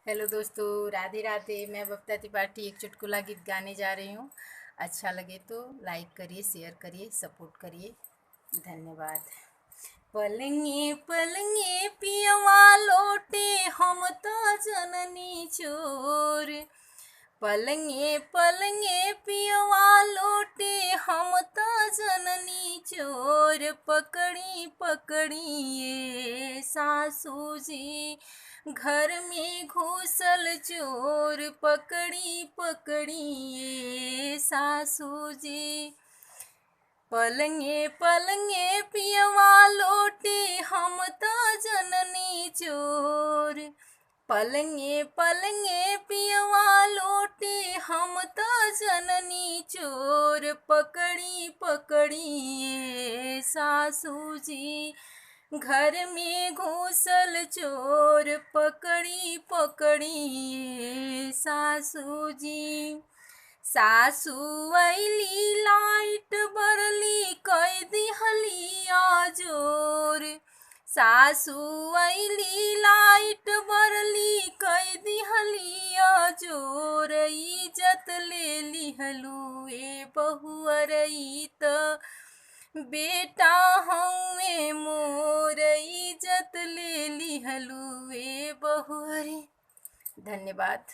Hello दोस्तों, राधे राधे। मैं बबता त्रिपाठी एक चुटकुला गीत गाने जा रही हूँ। अच्छा लगे तो लाइक करिए, शेयर करिए, सपोर्ट करिए। धन्यवाद। पलंगे पलंगे पियवा लोटे, हम तो जननी चोर। पलंगे पलंगे पियवा लोटे, हम तो जननी चोर। पकड़ी पकड़ी ये सासू जी, घर में घुसल चोर। पकड़ी पकड़ी ये सासू जी। पलंगे पलंगे पियवा लोटे, हम तो जननी चोर। पलंगे पलंगे पियवा लोटे, हम तो जननी चोर। पकड़ी पकड़ी ये सासू जी, घर में घुसल चोर। पकड़ी पकड़ी ये सासू जी। सासू अइली लाइट बरली, कई दिहलिया जोर। सासू अइली लाइट बरली, कई दिहलिया जोर। इज्जत ले लिहलू ए बहुअरई त बेटा हउए मोर। इज्जत ले लिहलू ए बहुअरे। धन्यवाद।